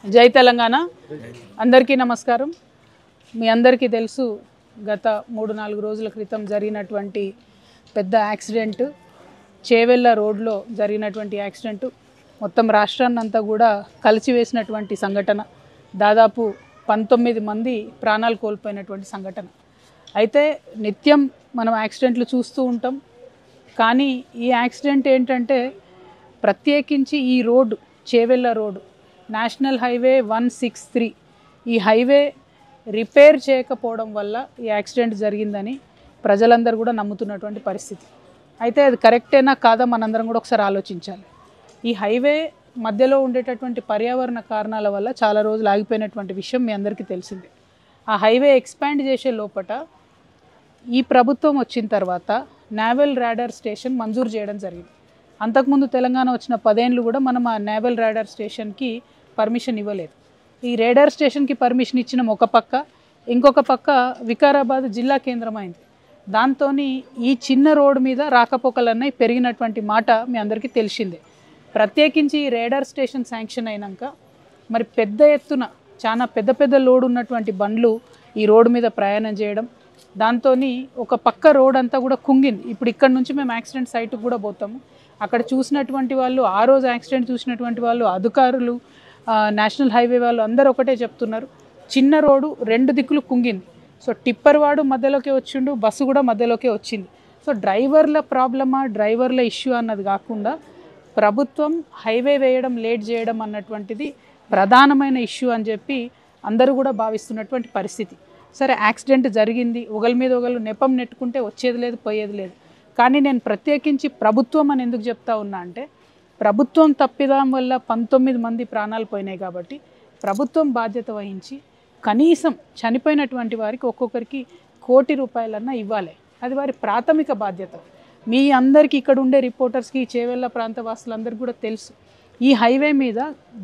జై తెలంగాణ అందరికీ నమస్కారం। మీ అందరికీ తెలుసు గత 3-4 రోజుల క్రితం జరిగినటువంటి పెద్ద యాక్సిడెంట్ చేవెళ్ళ రోడ్లో జరిగినటువంటి యాక్సిడెంట్ మొత్తం రాష్ట్రాన్నంతా కూడా కలిసివేసినటువంటి సంఘటన। దాదాపు 19 మంది ప్రాణాలు కోల్పోయినటువంటి సంఘటన। అయితే నిత్యం మనం యాక్సిడెంట్లు చూస్తూ ఉంటాం, కానీ ఈ యాక్సిడెంట్ ఏంటంటే ప్రత్యేకించి ఈ road Chevella road national highway 163 ఈ హైవే రిపేర్ చేయకపోవడం వల్ల ఈ యాక్సిడెంట్ జరిగిందని ప్రజలందరూ కూడా నమ్ముతున్నటువంటి పరిస్థితి। అయితే అది కరెక్టేనా కాదా మనందరం కూడా ఒకసారి ఆలోచించాలి। ఈ హైవే మధ్యలో ఉండేటటువంటి పర్యావరణ కారణాల వల్ల చాలా రోజులు ఆగిపోయినటువంటి విషయం మీ అందరికీ తెలిసిందే। ఆ హైవే ఎక్స్పాండ్ చేసే లోపట ఈ ప్రభుత్వం వచ్చిన తర్వాత నేవల్ రాడార్ స్టేషన్ మంజూరు చేయడం జరిగింది। అంతకుముందు తెలంగాణ వచ్చిన 10 ఏళ్ళు కూడా మనం ఆ నేవల్ రాడార్ స్టేషన్కి పర్మిషన్ ఇవ్వలేదు। ఈ రాడార్ స్టేషన్కి పర్మిషన్ ఇచ్చిన ఒక పక్క, ఇంకొక పక్క వికారాబాద్ జిల్లా కేంద్రం అయింది। దాంతో ఈ చిన్న రోడ్డు మీద రాకపోకలన్నీ పెరిగినటువంటి మాట మీ అందరికీ తెలిసిందే। ప్రత్యేకించి ఈ రాడార్ స్టేషన్ శాంక్షన్ అయినాక మరి పెద్ద ఎత్తున చాలా పెద్ద లోడ్ ఉన్నటువంటి బండ్లు ఈ రోడ్డు మీద ప్రయాణం చేయడం, దాంతో ఒక పక్క రోడ్ అంతా కూడా కుంగింది। ఇప్పుడు ఇక్కడ నుంచి మేము యాక్సిడెంట్ సైట్కి కూడా పోతాము, అక్కడ చూసినటువంటి వాళ్ళు, ఆ రోజు యాక్సిడెంట్ చూసినటువంటి వాళ్ళు, అధికారులు, నేషనల్ హైవే వాళ్ళు అందరూ ఒకటే చెప్తున్నారు, చిన్న రోడ్డు 2 దిక్కులు కుంగింది। సో టిప్పర్ వాడు మధ్యలోకి వచ్చిండు, బస్సు కూడా మధ్యలోకే వచ్చింది। సో డ్రైవర్ల ప్రాబ్లమా, డ్రైవర్ల ఇష్యూ అన్నది కాకుండా ప్రభుత్వం హైవే వేయడం లేట్ చేయడం అన్నటువంటిది ప్రధానమైన ఇష్యూ అని చెప్పి అందరూ కూడా భావిస్తున్నటువంటి పరిస్థితి। సరే యాక్సిడెంట్ జరిగింది, ఒకరి మీద ఒకరు నెపం నెట్టుకుంటే వచ్చేది లేదు, పోయేది లేదు। కానీ నేను ప్రత్యేకించి ప్రభుత్వం అని ఎందుకు చెప్తా ఉన్నా అంటే, ప్రభుత్వం తప్పిదం వల్ల 19 మంది ప్రాణాలు పోయినాయి కాబట్టి ప్రభుత్వం బాధ్యత వహించి కనీసం చనిపోయినటువంటి వారికి ఒక్కొక్కరికి 1 కోటి రూపాయలన్నా ఇవ్వాలి, అది వారి ప్రాథమిక బాధ్యత। మీ అందరికీ ఇక్కడ ఉండే రిపోర్టర్స్కి, చేవెళ్ళ ప్రాంత వాసులందరికీ కూడా తెలుసు, ఈ హైవే మీద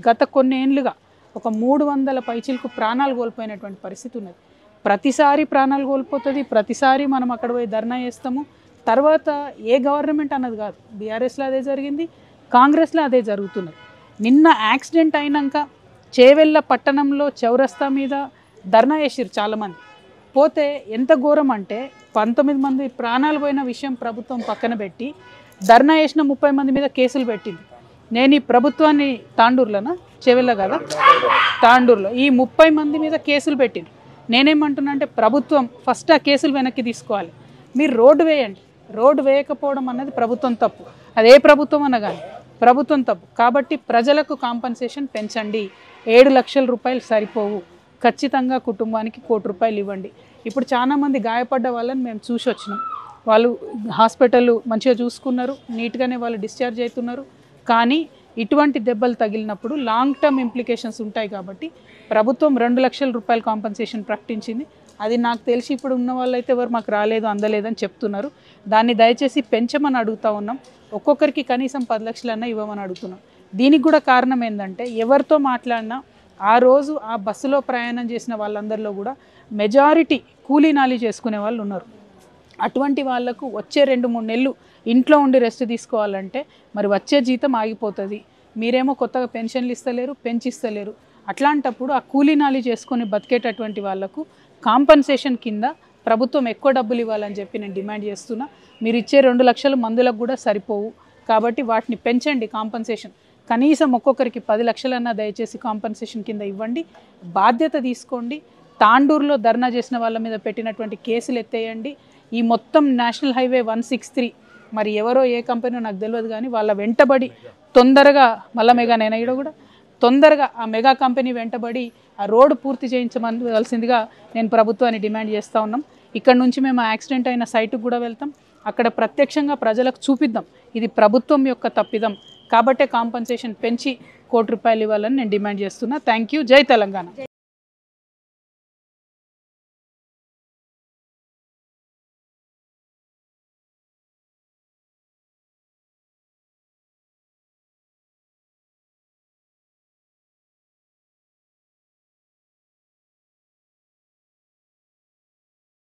గత కొన్ని ఏళ్ళుగా ఒక 300 పైచిలకు ప్రాణాలు కోల్పోయినటువంటి పరిస్థితి ఉన్నది। ప్రతిసారి ప్రాణాలు కోల్పోతుంది, ప్రతిసారి మనం అక్కడ పోయి ధర్నా చేస్తాము, తర్వాత ఏ గవర్నమెంట్ అన్నది కాదు, బీఆర్ఎస్లో అదే జరిగింది, కాంగ్రెస్లో అదే జరుగుతున్నది। నిన్న యాక్సిడెంట్ అయినాక చేవెళ్ళ పట్టణంలో చౌరస్తా మీద ధర్నా చేసిరు చాలామంది, పోతే ఎంత ఘోరం అంటే 19 మంది ప్రాణాలు పోయిన విషయం ప్రభుత్వం పక్కన పెట్టి ధర్నా చేసిన 30 మంది మీద కేసులు పెట్టింది। నేను ఈ ప్రభుత్వాన్ని తాండూరులోనా, చేవెళ్ళ కదా, తాండూరులో ఈ 30 మంది మీద కేసులు పెట్టింది। నేనేమంటున్నా అంటే ప్రభుత్వం ఫస్ట్ ఆ కేసులు వెనక్కి తీసుకోవాలి, మీరు రోడ్డు వేయండి, రోడ్డు వేయకపోవడం అన్నది ప్రభుత్వం తప్పు, అదే ప్రభుత్వం అనగానే ప్రభుత్వం తప్పు। కాబట్టి ప్రజలకు కాంపన్సేషన్ పెంచండి, 7 లక్షల రూపాయలు సరిపోవు, ఖచ్చితంగా కుటుంబానికి 1 కోటి రూపాయలు ఇవ్వండి। ఇప్పుడు చాలామంది గాయపడ్డ వాళ్ళని మేము చూసి వచ్చినాం, వాళ్ళు హాస్పిటల్ మంచిగా చూసుకున్నారు, నీట్గానే వాళ్ళు డిశ్చార్జ్ అవుతున్నారు, కానీ ఇటువంటి దెబ్బలు తగిలినప్పుడు లాంగ్ టర్మ్ ఇంప్లికేషన్స్ ఉంటాయి కాబట్టి ప్రభుత్వం 2 లక్షల రూపాయల కాంపన్సేషన్ ప్రకటించింది। అది నాకు తెలిసి ఇప్పుడు ఉన్న వాళ్ళైతే ఎవరు మాకు రాలేదు, అందలేదని చెప్తున్నారు, దాన్ని దయచేసి పెంచమని అడుగుతూ ఉన్నాం, ఒక్కొక్కరికి కనీసం 10 లక్షలన్నా ఇవ్వమని అడుగుతున్నాం। దీనికి కూడా కారణం ఏంటంటే ఎవరితో మాట్లాడినా ఆ రోజు ఆ బస్సులో ప్రయాణం చేసిన వాళ్ళందరిలో కూడా మెజారిటీ కూలీ నాలి చేసుకునే వాళ్ళు ఉన్నారు। అటువంటి వాళ్లకు వచ్చే 2-3 నెలలు ఇంట్లో ఉండి రెస్ట్ తీసుకోవాలంటే మరి వచ్చే జీతం ఆగిపోతుంది, మీరేమో కొత్తగా పెన్షన్లు ఇస్తలేరు, పెంచిస్తలేరు। అట్లాంటప్పుడు ఆ కూలీ నాలి చేసుకొని బతికేటటువంటి వాళ్లకు కాంపన్సేషన్ కింద ప్రభుత్వం ఎక్కువ డబ్బులు ఇవ్వాలని చెప్పి నేను డిమాండ్ చేస్తున్నా। మీరు ఇచ్చే 2 లక్షలు మందులకు కూడా సరిపోవు, కాబట్టి వాటిని పెంచండి కాంపన్సేషన్, కనీసం ఒక్కొక్కరికి 10 లక్షలన్నా దయచేసి కాంపన్సేషన్ కింద ఇవ్వండి, బాధ్యత తీసుకోండి। తాండూరులో ధర్నా చేసిన వాళ్ళ మీద పెట్టినటువంటి కేసులు ఎత్తేయండి। ఈ మొత్తం నేషనల్ హైవే 163 మరి ఎవరో ఏ కంపెనీలో నాకు తెలియదు, కానీ వాళ్ళ వెంటబడి తొందరగా మళ్ళా మెగా నేనైనా కూడా తొందరగా ఆ మెగా కంపెనీ వెంటబడి ఆ రోడ్డు పూర్తి చేయించవలసిందిగా నేను ప్రభుత్వాన్ని డిమాండ్ చేస్తూ ఉన్నాం। ఇక్కడ నుంచి మేము యాక్సిడెంట్ అయిన సైట్కి కూడా వెళ్తాం, అక్కడ ప్రత్యక్షంగా ప్రజలకు చూపిద్దాం ఇది ప్రభుత్వం యొక్క తప్పిదం, కాబట్టే కాంపన్సేషన్ పెంచి 1 కోటి రూపాయలు ఇవ్వాలని నేను డిమాండ్ చేస్తున్నా। థ్యాంక్ యూ, జై తెలంగాణ।